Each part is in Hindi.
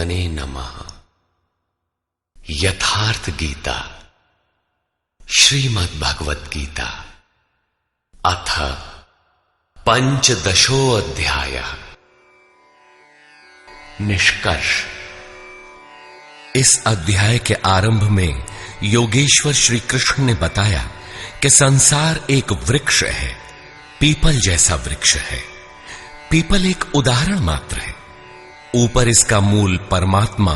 तत्त्वमने नमः। यथार्थ गीता श्रीमद् भगवत गीता अथ पंचदशोऽध्यायः। निष्कर्ष। इस अध्याय के आरंभ में योगेश्वर श्री कृष्ण ने बताया कि संसार एक वृक्ष है, पीपल जैसा वृक्ष है। पीपल एक उदाहरण मात्र है। ऊपर इसका मूल परमात्मा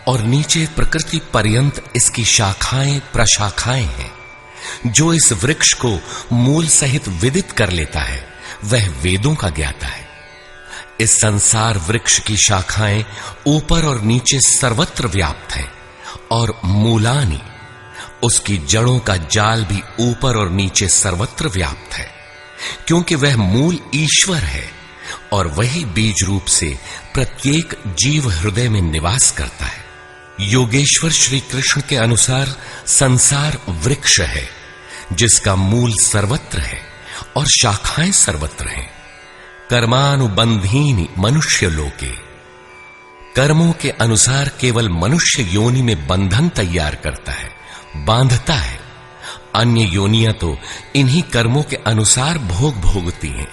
और नीचे प्रकृति पर्यंत इसकी शाखाएं प्रशाखाएं हैं। जो इस वृक्ष को मूल सहित विदित कर लेता है वह वेदों का ज्ञाता है। इस संसार वृक्ष की शाखाएं ऊपर और नीचे सर्वत्र व्याप्त हैं और मूलानि, उसकी जड़ों का जाल भी ऊपर और नीचे सर्वत्र व्याप्त है, क्योंकि वह मूल ईश्वर है और वही बीज रूप से प्रत्येक जीव हृदय में निवास करता है। योगेश्वर श्री कृष्ण के अनुसार संसार वृक्ष है जिसका मूल सर्वत्र है और शाखाएं सर्वत्र हैं। कर्मानुबंधीनि मनुष्य लोके, कर्मों के अनुसार केवल मनुष्य योनि में बंधन तैयार करता है, बांधता है। अन्य योनियां तो इन्हीं कर्मों के अनुसार भोग भोगती हैं।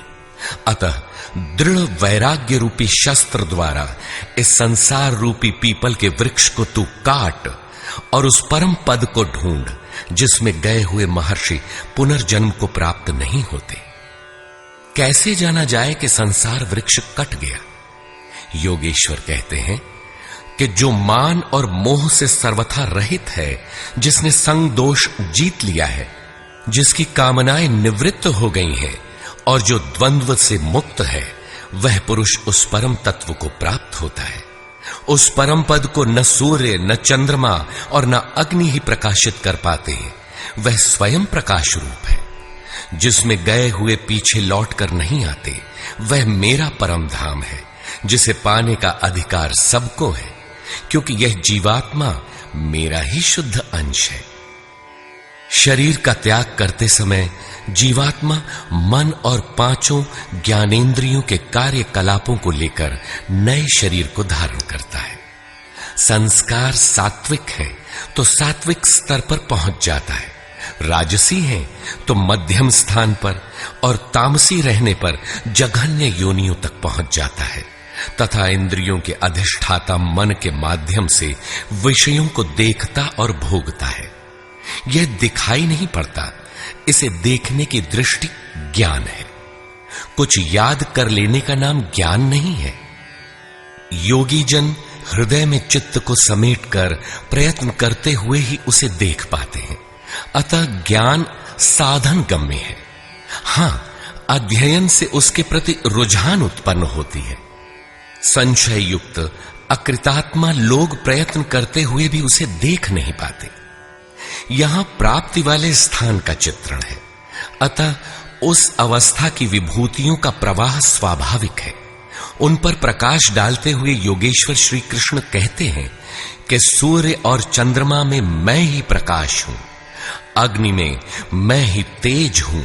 अतः दृढ़ वैराग्य रूपी शस्त्र द्वारा इस संसार रूपी पीपल के वृक्ष को तू काट और उस परम पद को ढूंढ जिसमें गए हुए महर्षि पुनर्जन्म को प्राप्त नहीं होते। कैसे जाना जाए कि संसार वृक्ष कट गया? योगेश्वर कहते हैं कि जो मान और मोह से सर्वथा रहित है, जिसने संग दोष जीत लिया है, जिसकी कामनाएं निवृत्त हो गई हैं और जो द्वंद्व से मुक्त है, वह पुरुष उस परम तत्व को प्राप्त होता है। उस परम पद को न सूर्य, न चंद्रमा और न अग्नि ही प्रकाशित कर पाते हैं। वह स्वयं प्रकाश रूप है जिसमें गए हुए पीछे लौटकर नहीं आते। वह मेरा परम धाम है जिसे पाने का अधिकार सबको है, क्योंकि यह जीवात्मा मेरा ही शुद्ध अंश है। शरीर का त्याग करते समय जीवात्मा मन और पांचों ज्ञानेंद्रियों के कार्यकलापों को लेकर नए शरीर को धारण करता है। संस्कार सात्विक है तो सात्विक स्तर पर पहुंच जाता है, राजसी है तो मध्यम स्थान पर और तामसी रहने पर जघन्य योनियों तक पहुंच जाता है तथा इंद्रियों के अधिष्ठाता मन के माध्यम से विषयों को देखता और भोगता है। यह दिखाई नहीं पड़ता, इसे देखने की दृष्टि ज्ञान है। कुछ याद कर लेने का नाम ज्ञान नहीं है। योगी जन हृदय में चित्त को समेटकर प्रयत्न करते हुए ही उसे देख पाते हैं। अतः ज्ञान साधन गम्य है। हां, अध्ययन से उसके प्रति रुझान उत्पन्न होती है। संशय युक्त अकृतात्मा लोग प्रयत्न करते हुए भी उसे देख नहीं पाते। यहां प्राप्ति वाले स्थान का चित्रण है। अतः उस अवस्था की विभूतियों का प्रवाह स्वाभाविक है। उन पर प्रकाश डालते हुए योगेश्वर श्री कृष्ण कहते हैं कि सूर्य और चंद्रमा में मैं ही प्रकाश हूं, अग्नि में मैं ही तेज हूं,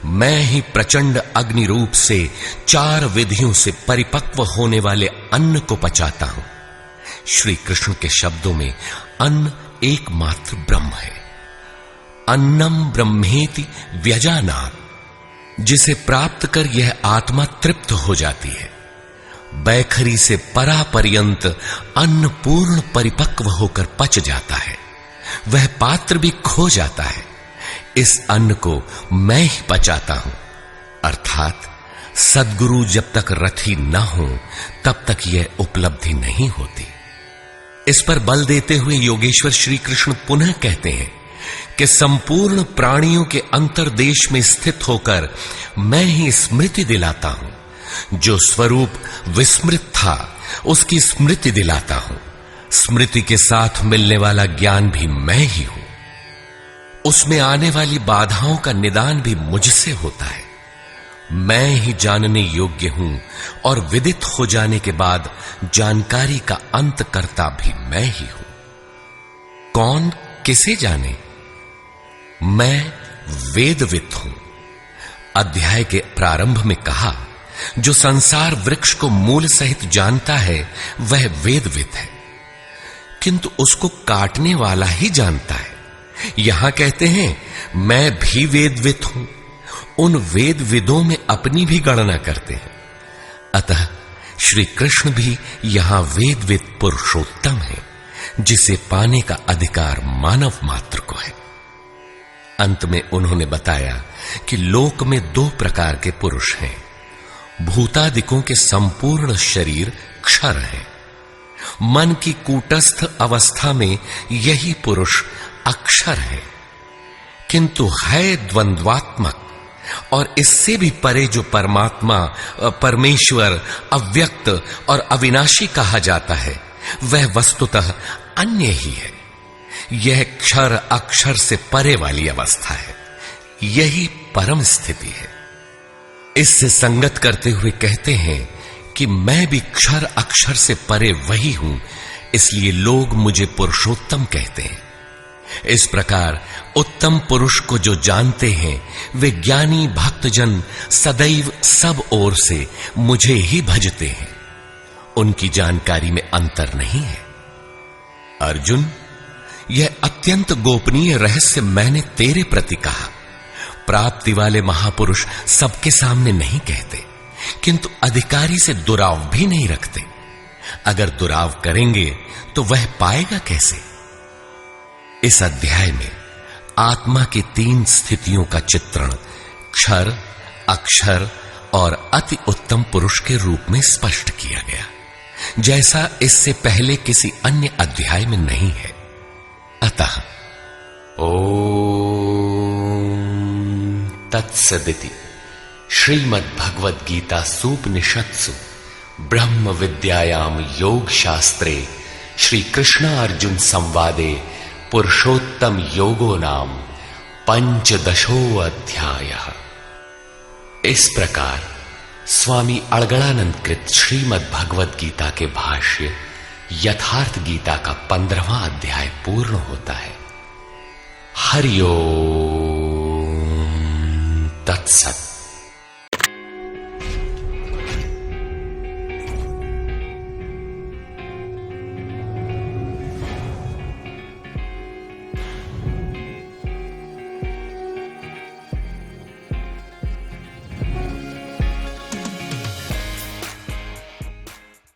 मैं ही प्रचंड अग्नि रूप से 4 विधियों से परिपक्व होने वाले अन्न को पचाता हूं। श्री कृष्ण के शब्दों में अन्न एकमात्र ब्रह्म है। अन्नम ब्रह्मेति व्यजानात्, जिसे प्राप्त कर यह आत्मा तृप्त हो जाती है। बैखरी से परापर्यंत अन्न पूर्ण परिपक्व होकर पच जाता है, वह पात्र भी खो जाता है। इस अन्न को मैं ही पचाता हूं, अर्थात सद्गुरु जब तक रथी न हो तब तक यह उपलब्धि नहीं होती। इस पर बल देते हुए योगेश्वर श्री कृष्ण पुनः कहते हैं कि संपूर्ण प्राणियों के अंतर्देश में स्थित होकर मैं ही स्मृति दिलाता हूं। जो स्वरूप विस्मृत था उसकी स्मृति दिलाता हूं। स्मृति के साथ मिलने वाला ज्ञान भी मैं ही हूं। उसमें आने वाली बाधाओं का निदान भी मुझसे होता है। मैं ही जानने योग्य हूं और विदित हो जाने के बाद जानकारी का अंत करता भी मैं ही हूं। कौन किसे जाने? मैं वेदविद हूं। अध्याय के प्रारंभ में कहा, जो संसार वृक्ष को मूल सहित जानता है वह वेदविद है। किंतु उसको काटने वाला ही जानता है। यहां कहते हैं मैं भी वेदविद हूं, उन वेदविदों में अपनी भी गणना करते हैं। अतः श्री कृष्ण भी यहां वेदविद पुरुषोत्तम है, जिसे पाने का अधिकार मानव मात्र को है। अंत में उन्होंने बताया कि लोक में दो प्रकार के पुरुष हैं। भूतादिकों के संपूर्ण शरीर क्षर है। मन की कूटस्थ अवस्था में यही पुरुष अक्षर है, किंतु है द्वंद्वात्मक और इससे भी परे जो परमात्मा, परमेश्वर, अव्यक्त और अविनाशी कहा जाता है, वह वस्तुतः अन्य ही है। यह क्षर अक्षर से परे वाली अवस्था है, यही परम स्थिति है। इससे संगत करते हुए कहते हैं कि मैं भी क्षर अक्षर से परे वही हूं, इसलिए लोग मुझे पुरुषोत्तम कहते हैं। इस प्रकार उत्तम पुरुष को जो जानते हैं, वे ज्ञानी भक्तजन सदैव सब ओर से मुझे ही भजते हैं। उनकी जानकारी में अंतर नहीं है। अर्जुन, यह अत्यंत गोपनीय रहस्य मैंने तेरे प्रति कहा। प्राप्ति वाले महापुरुष सबके सामने नहीं कहते, किंतु अधिकारी से दुराव भी नहीं रखते। अगर दुराव करेंगे तो वह पाएगा कैसे? इस अध्याय में आत्मा की 3 स्थितियों का चित्रण क्षर, अक्षर और अति उत्तम पुरुष के रूप में स्पष्ट किया गया, जैसा इससे पहले किसी अन्य अध्याय में नहीं है। अतः ओम तत्सदिति श्रीमद्भगवद गीता सूपनिषत्सु ब्रह्म विद्यायाम योग शास्त्रे श्री कृष्ण अर्जुन संवादे पुरुषोत्तम योगो नाम 15 अध्यायः। इस प्रकार स्वामी अड़गड़ानंद कृत श्रीमद् भगवद गीता के भाष्य यथार्थ गीता का 15वां अध्याय पूर्ण होता है। हरि ओम तत्सत्।